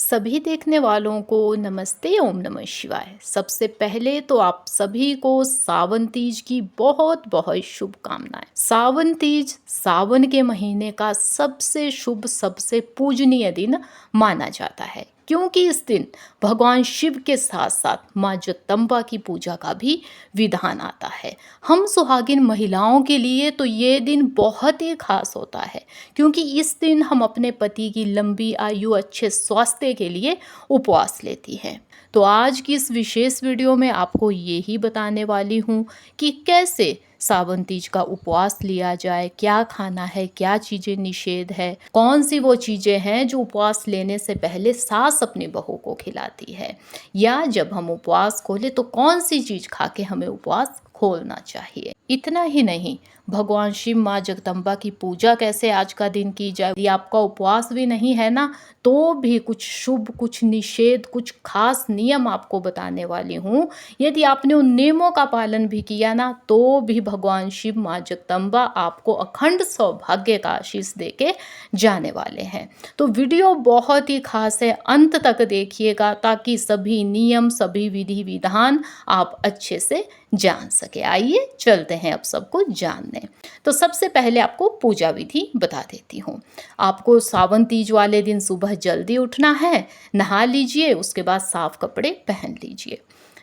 सभी देखने वालों को नमस्ते। ओम नमः शिवाय। सबसे पहले तो आप सभी को सावन तीज की बहुत बहुत शुभकामनाएं। सावन तीज सावन के महीने का सबसे शुभ सबसे पूजनीय दिन माना जाता है, क्योंकि इस दिन भगवान शिव के साथ साथ माँ जगदम्बा की पूजा का भी विधान आता है। हम सुहागिन महिलाओं के लिए तो ये दिन बहुत ही खास होता है, क्योंकि इस दिन हम अपने पति की लंबी आयु अच्छे स्वास्थ्य के लिए उपवास लेती हैं। तो आज की इस विशेष वीडियो में आपको ये ही बताने वाली हूँ कि कैसे सावन तीज का उपवास लिया जाए, क्या खाना है, क्या चीज़ें निषेध है, कौन सी वो चीज़ें हैं जो उपवास लेने से पहले सास अपनी बहू को खिलाती है, या जब हम उपवास खोले तो कौन सी चीज़ खा के हमें उपवास खोलना चाहिए। इतना ही नहीं, भगवान शिव माँ जगदम्बा की पूजा कैसे आज का दिन की जाए। यदि आपका उपवास भी नहीं है ना, तो भी कुछ शुभ कुछ निषेध कुछ खास नियम आपको बताने वाली हूँ। यदि आपने उन नियमों का पालन भी किया ना, तो भी भगवान शिव माँ जगदम्बा आपको अखंड सौभाग्य का आशीष देके जाने वाले हैं। तो वीडियो बहुत ही खास है, अंत तक देखिएगा ताकि सभी नियम सभी विधि विधान आप अच्छे से जान सके। आइए चलते हैं अब सबको जानने। तो सबसे पहले आपको पूजा विधि बता देती हूँ। आपको सावन तीज वाले दिन सुबह जल्दी उठना है, नहा लीजिए, उसके बाद साफ कपड़े पहन लीजिए।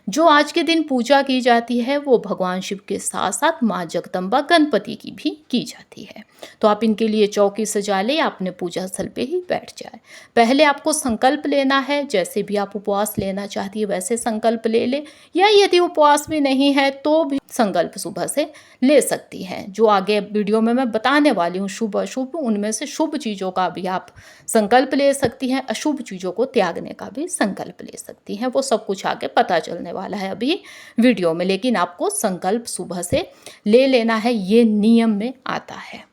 जो आज के दिन पूजा की जाती है वो भगवान शिव के साथ साथ माँ जगदम्बा गणपति की भी की जाती है। तो आप इनके लिए चौकी सजा ले या अपने पूजा स्थल पे ही बैठ जाए। पहले आपको संकल्प लेना है, जैसे भी आप उपवास लेना चाहती है वैसे संकल्प ले ले, या यदि उपवास भी नहीं है तो भी संकल्प सुबह से ले सकती हैं। जो आगे वीडियो में मैं बताने वाली हूँ शुभ अशुभ, उनमें से शुभ चीज़ों का भी आप संकल्प ले सकती हैं, अशुभ चीज़ों को त्यागने का भी संकल्प ले सकती हैं। वो सब कुछ आगे पता चलने वाला है अभी वीडियो में, लेकिन आपको संकल्प सुबह से ले लेना है, ये नियम में आता है।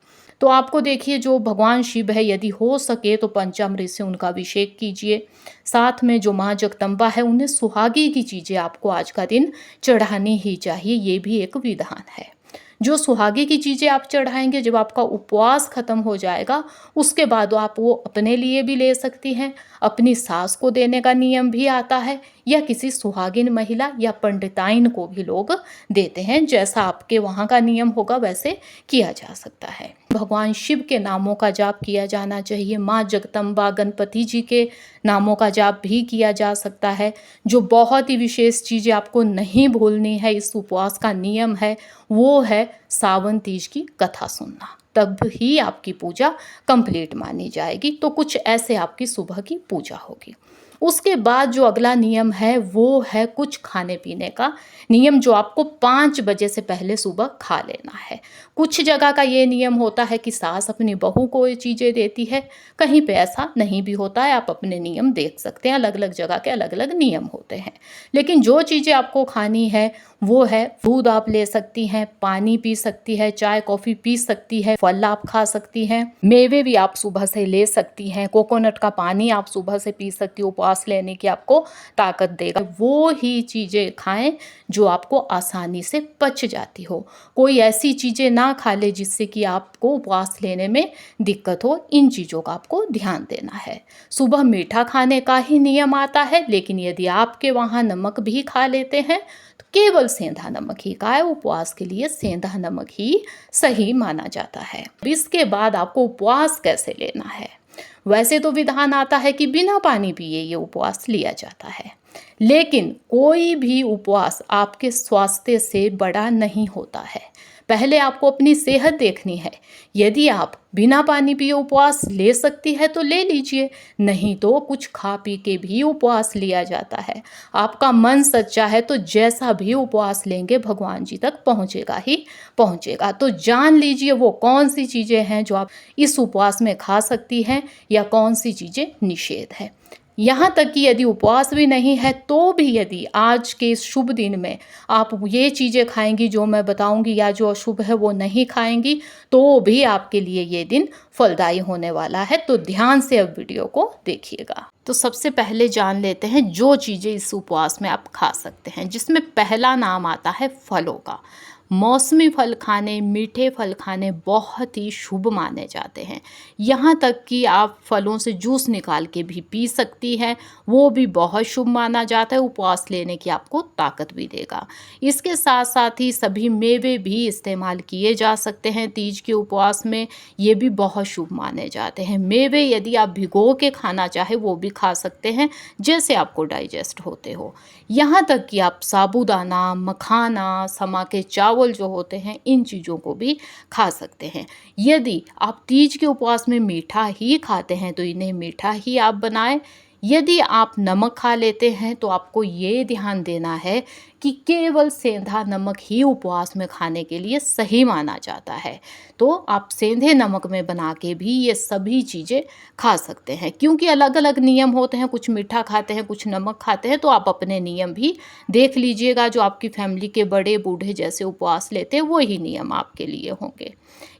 तो आपको देखिए, जो भगवान शिव है यदि हो सके तो पंचामृत से उनका अभिषेक कीजिए। साथ में जो माँ जगदम्बा है उन्हें सुहागी की चीज़ें आपको आज का दिन चढ़ानी ही चाहिए, ये भी एक विधान है। जो सुहागी की चीज़ें आप चढ़ाएंगे, जब आपका उपवास खत्म हो जाएगा उसके बाद आप वो अपने लिए भी ले सकती हैं, अपनी सास को देने का नियम भी आता है, या किसी सुहागिन महिला या पंडिताइन को भी लोग देते हैं। जैसा आपके वहाँ का नियम होगा वैसे किया जा सकता है। भगवान शिव के नामों का जाप किया जाना चाहिए, माँ जगदम्बा गणपति जी के नामों का जाप भी किया जा सकता है। जो बहुत ही विशेष चीज़ें आपको नहीं भूलनी है, इस उपवास का नियम है, वो है सावन तीज की कथा सुनना, तब ही आपकी पूजा कंप्लीट मानी जाएगी। तो कुछ ऐसे आपकी सुबह की पूजा होगी। उसके बाद जो अगला नियम है वो है कुछ खाने पीने का नियम, जो आपको 5 बजे से पहले सुबह खा लेना है। कुछ जगह का ये नियम होता है कि सास अपनी बहू को ये चीज़ें देती है, कहीं पे ऐसा नहीं भी होता है। आप अपने नियम देख सकते हैं, अलग अलग जगह के अलग अलग नियम होते हैं। लेकिन जो चीज़ें आपको खानी है वो है दूध आप ले सकती हैं, पानी पी सकती है, चाय कॉफ़ी पी सकती है, फल आप खा सकती हैं, मेवे भी आप सुबह से ले सकती हैं, कोकोनट का पानी आप सुबह से पी सकती हो, उपवास लेने की आपको ताकत देगा। वो ही चीज़ें खाएं जो आपको आसानी से पच जाती हो। कोई ऐसी चीज़ें ना खा ले जिससे कि आपको उपवास लेने में दिक्कत हो। इन चीज़ों का आपको ध्यान देना है। सुबह मीठा खाने का ही नियम आता है, लेकिन यदि आपके वहाँ नमक भी खा लेते हैं तो केवल सेंधा नमक ही का है। उपवास के लिए सेंधा नमक ही सही माना जाता है। इसके बाद आपको उपवास कैसे लेना है, वैसे तो विधान आता है कि बिना पानी पिए ये उपवास लिया जाता है, लेकिन कोई भी उपवास आपके स्वास्थ्य से बड़ा नहीं होता है। पहले आपको अपनी सेहत देखनी है। यदि आप बिना पानी पिए उपवास ले सकती है तो ले लीजिए, नहीं तो कुछ खा पी के भी उपवास लिया जाता है। आपका मन सच्चा है तो जैसा भी उपवास लेंगे भगवान जी तक पहुँचेगा ही पहुँचेगा। तो जान लीजिए वो कौन सी चीज़ें हैं जो आप इस उपवास में खा सकती हैं, या कौन सी चीज़ें निषेध है। यहाँ तक कि यदि उपवास भी नहीं है तो भी यदि आज के इस शुभ दिन में आप ये चीज़ें खाएंगी जो मैं बताऊंगी, या जो अशुभ है वो नहीं खाएंगी, तो भी आपके लिए ये दिन फलदायी होने वाला है। तो ध्यान से अब वीडियो को देखिएगा। तो सबसे पहले जान लेते हैं जो चीज़ें इस उपवास में आप खा सकते हैं, जिसमें पहला नाम आता है फलों का। मौसमी फल खाने, मीठे फल खाने बहुत ही शुभ माने जाते हैं। यहाँ तक कि आप फलों से जूस निकाल के भी पी सकती हैं, वो भी बहुत शुभ माना जाता है, उपवास लेने की आपको ताकत भी देगा। इसके साथ साथ ही सभी मेवे भी इस्तेमाल किए जा सकते हैं तीज के उपवास में, ये भी बहुत शुभ माने जाते हैं। मेवे यदि आप भिगो के खाना चाहे वो भी खा सकते हैं, जैसे आपको डाइजेस्ट होते हो। यहाँ तक कि आप साबूदाना, मखाना, समा के चावल जो होते हैं, इन चीज़ों को भी खा सकते हैं। यदि आप तीज के उपवास में मीठा ही खाते हैं तो इन्हें मीठा ही आप बनाएं। यदि आप नमक खा लेते हैं तो आपको ये ध्यान देना है कि केवल सेंधा नमक ही उपवास में खाने के लिए सही माना जाता है। तो आप सेंधे नमक में बना के भी ये सभी चीज़ें खा सकते हैं, क्योंकि अलग अलग नियम होते हैं, कुछ मीठा खाते हैं, कुछ नमक खाते हैं। तो आप अपने नियम भी देख लीजिएगा, जो आपकी फैमिली के बड़े बूढ़े जैसे उपवास लेते हैं वही नियम आपके लिए होंगे।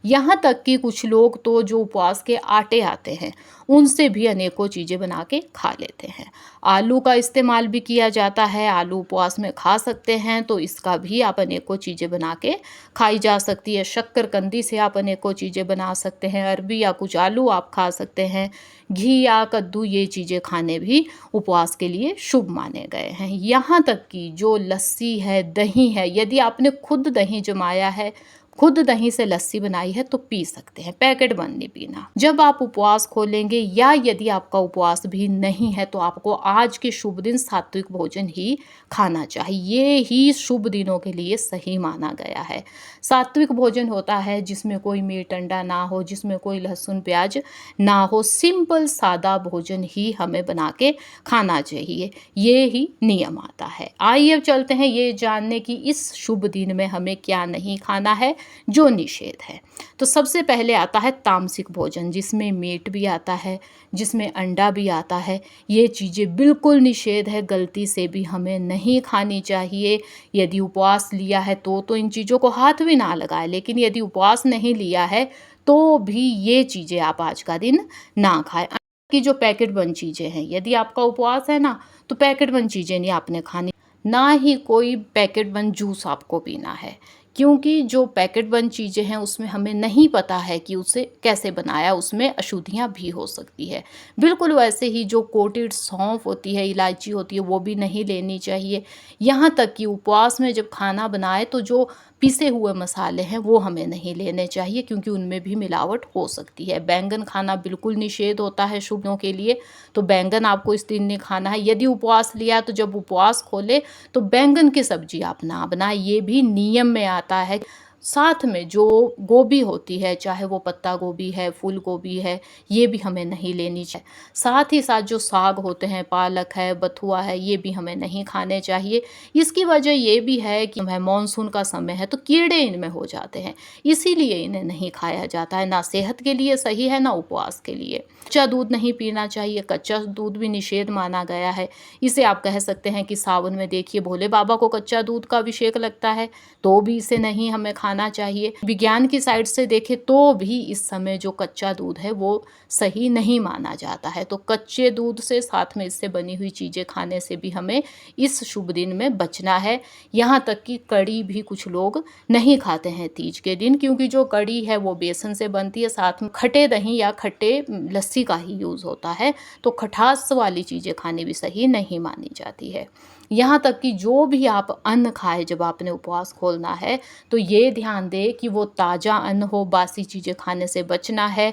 यहाँ तक कि कुछ लोग तो जो उपवास के आटे आते हैं उनसे भी अनेकों चीज़ें बना के खा लेते हैं। आलू का इस्तेमाल भी किया जाता है, आलू उपवास में खा सकते हैं, तो इसका भी आप अनेकों चीज़ें बना के खाई जा सकती है। शक्करकंदी से आप अनेकों चीज़ें बना सकते हैं, अरबी या कुछ आलू आप खा सकते हैं। घी या कद्दू ये चीज़ें खाने भी उपवास के लिए शुभ माने गए हैं। यहाँ तक कि जो लस्सी है, दही है, यदि आपने खुद दही जमाया है, खुद दही से लस्सी बनाई है तो पी सकते हैं, पैकेट बंद नहीं पीना। जब आप उपवास खोलेंगे या यदि आपका उपवास भी नहीं है तो आपको आज के शुभ दिन सात्विक भोजन ही खाना चाहिए, ये ही शुभ दिनों के लिए सही माना गया है। सात्विक भोजन होता है जिसमें कोई मीट अंडा ना हो, जिसमें कोई लहसुन प्याज ना हो, सिंपल सादा भोजन ही हमें बना के खाना चाहिए, ये ही नियम आता है। आइए अब चलते हैं ये जानने की इस शुभ दिन में हमें क्या नहीं खाना है, जो निषेध है। तो सबसे पहले आता है तामसिक भोजन, जिसमें मीट भी आता है, जिसमें अंडा भी आता है। ये चीज़ें बिल्कुल निषेध है, गलती से भी हमें नहीं खानी चाहिए। यदि उपवास लिया है तो इन चीज़ों को हाथ भी ना लगाए, लेकिन यदि उपवास नहीं लिया है तो भी ये चीज़ें आप आज का दिन ना खाएं। कि जो पैकेट बंद चीज़ें हैं, यदि आपका उपवास है ना, तो पैकेट बंद चीज़ें नहीं आपने खानी, ना ही कोई पैकेट बंद जूस आपको पीना है, क्योंकि जो पैकेट बंद चीज़ें हैं उसमें हमें नहीं पता है कि उसे कैसे बनाया, उसमें अशुद्धियाँ भी हो सकती है। बिल्कुल वैसे ही जो कोटेड सौंफ होती है, इलायची होती है, वो भी नहीं लेनी चाहिए। यहाँ तक कि उपवास में जब खाना बनाए तो जो पिसे हुए मसाले हैं वो हमें नहीं लेने चाहिए, क्योंकि उनमें भी मिलावट हो सकती है। बैंगन खाना बिल्कुल निषेध होता है शुभों के लिए, तो बैंगन आपको इस दिन नहीं खाना है। यदि उपवास लिया तो जब उपवास खोले तो बैंगन की सब्जी आप ना बनाएं, ये भी नियम में आता है। साथ में जो गोभी होती है, चाहे वो पत्ता गोभी है, फूल गोभी है, ये भी हमें नहीं लेनी चाहिए। साथ ही साथ जो साग होते हैं, पालक है, बथुआ है, ये भी हमें नहीं खाने चाहिए। इसकी वजह ये भी है कि मानसून का समय है तो कीड़े इनमें हो जाते हैं, इसीलिए इन्हें नहीं खाया जाता है। ना सेहत के लिए सही है, ना उपवास के लिए। कच्चा दूध नहीं पीना चाहिए, कच्चा दूध भी निषेध माना गया है। इसे आप कह सकते हैं कि सावन में देखिए भोले बाबा को कच्चा दूध का अभिषेक लगता है, तो भी इसे नहीं हमें खाना चाहिए। विज्ञान की साइड से देखें तो भी इस समय जो कच्चा दूध है वो सही नहीं माना जाता है। तो कच्चे दूध से, साथ में इससे बनी हुई चीज़ें खाने से भी हमें इस शुभ दिन में बचना है। यहाँ तक कि कड़ी भी कुछ लोग नहीं खाते हैं तीज के दिन, क्योंकि जो कड़ी है वो बेसन से बनती है, साथ में खट्टे दही या खट्टे लस्सी का ही यूज़ होता है, तो खटास वाली चीज़ें खानी भी सही नहीं मानी जाती है। यहाँ तक कि जो भी आप अन्न खाए जब आपने उपवास खोलना है तो ये ध्यान दें कि वो ताज़ा अन्न हो, बासी चीज़ें खाने से बचना है।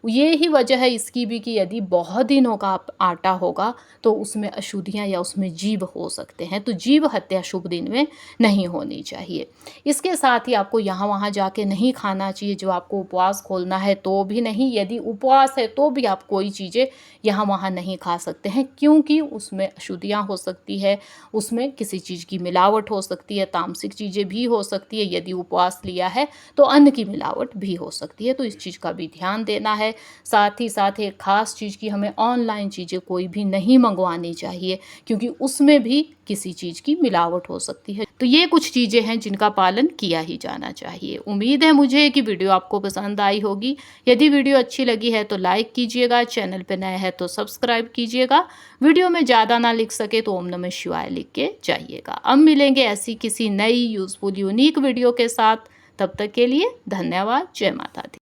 ये ही वजह है इसकी भी कि यदि बहुत दिनों का आटा होगा तो उसमें अशुद्धियाँ या उसमें जीव हो सकते हैं, तो जीव हत्या शुभ दिन में नहीं होनी चाहिए। इसके साथ ही आपको यहाँ वहाँ जाके नहीं खाना चाहिए, जो आपको उपवास खोलना है तो भी नहीं। यदि उपवास है तो भी आप कोई चीज़ें यहाँ वहाँ नहीं खा सकते हैं, क्योंकि उसमें अशुद्धियाँ हो सकती है, उसमें किसी चीज़ की मिलावट हो सकती है, तामसिक चीज़ें भी हो सकती है। यदि उपवास लिया है तो अन्न की मिलावट भी हो सकती है, तो इस चीज़ का भी ध्यान देना है। है। साथ ही साथ एक ख़ास चीज़ की हमें ऑनलाइन चीज़ें कोई भी नहीं मंगवानी चाहिए, क्योंकि उसमें भी किसी चीज़ की मिलावट हो सकती है। तो ये कुछ चीज़ें हैं जिनका पालन किया ही जाना चाहिए। उम्मीद है मुझे कि वीडियो आपको पसंद आई होगी। यदि वीडियो अच्छी लगी है तो लाइक कीजिएगा, चैनल पे नए हैं तो सब्सक्राइब कीजिएगा। वीडियो में ज़्यादा ना लिख सके तो ओम नमः शिवाय लिख के जाइएगा। अब मिलेंगे ऐसी किसी नई यूज़फुल यूनिक वीडियो के साथ। तब तक के लिए धन्यवाद। जय माता दी।